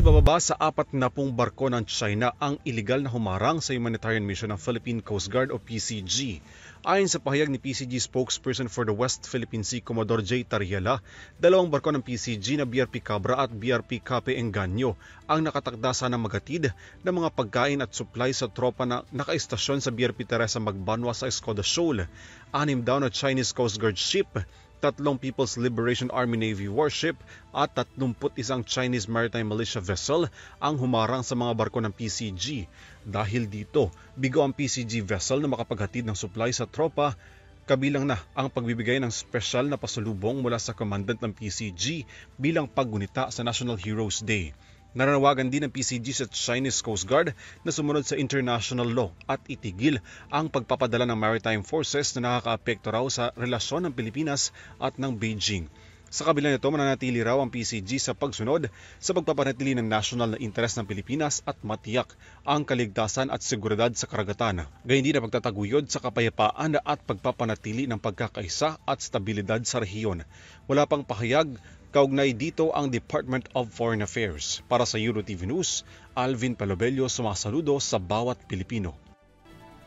Ibababa sa 40 barko ng China ang iligal na humarang sa humanitarian mission ng Philippine Coast Guard o PCG. Ayon sa pahayag ni PCG spokesperson for the West Philippine Sea, Commodore J. Tariela, dalawang barko ng PCG na BRP Cabra at BRP Cape Engaño ang nakatakda sanang maghatid ng mga pagkain at supply sa tropa na nakaistasyon sa BRP Teresa Magbanwa sa Escoda Shoal. 6 daw na Chinese Coast Guard ship, 3 People's Liberation Army Navy warship at 31 Chinese Maritime Militia vessel ang humarang sa mga barko ng PCG. Dahil dito, bigo ang PCG vessel na makapaghatid ng supply sa tropa, kabilang na ang pagbibigay ng special na pasalubong mula sa commandant ng PCG bilang paggunita sa National Heroes Day. Nananawagan din ng PCG sa Chinese Coast Guard na sumunod sa international law at itigil ang pagpapadala ng maritime forces na nakakaapekto raw sa relasyon ng Pilipinas at ng Beijing. Sa kabila nito, mananatili raw ang PCG sa pagsunod sa pagpapanatili ng national na interes ng Pilipinas at matiyak ang kaligtasan at seguridad sa karagatan. Gayun din ang pagtataguyod sa kapayapaan at pagpapanatili ng pagkakaisa at stabilidad sa rehiyon. Wala pang pahayag kaugnay dito ang Department of Foreign Affairs. Para sa EuroTV News, Alvin Palobello sumasaludo sa bawat Pilipino.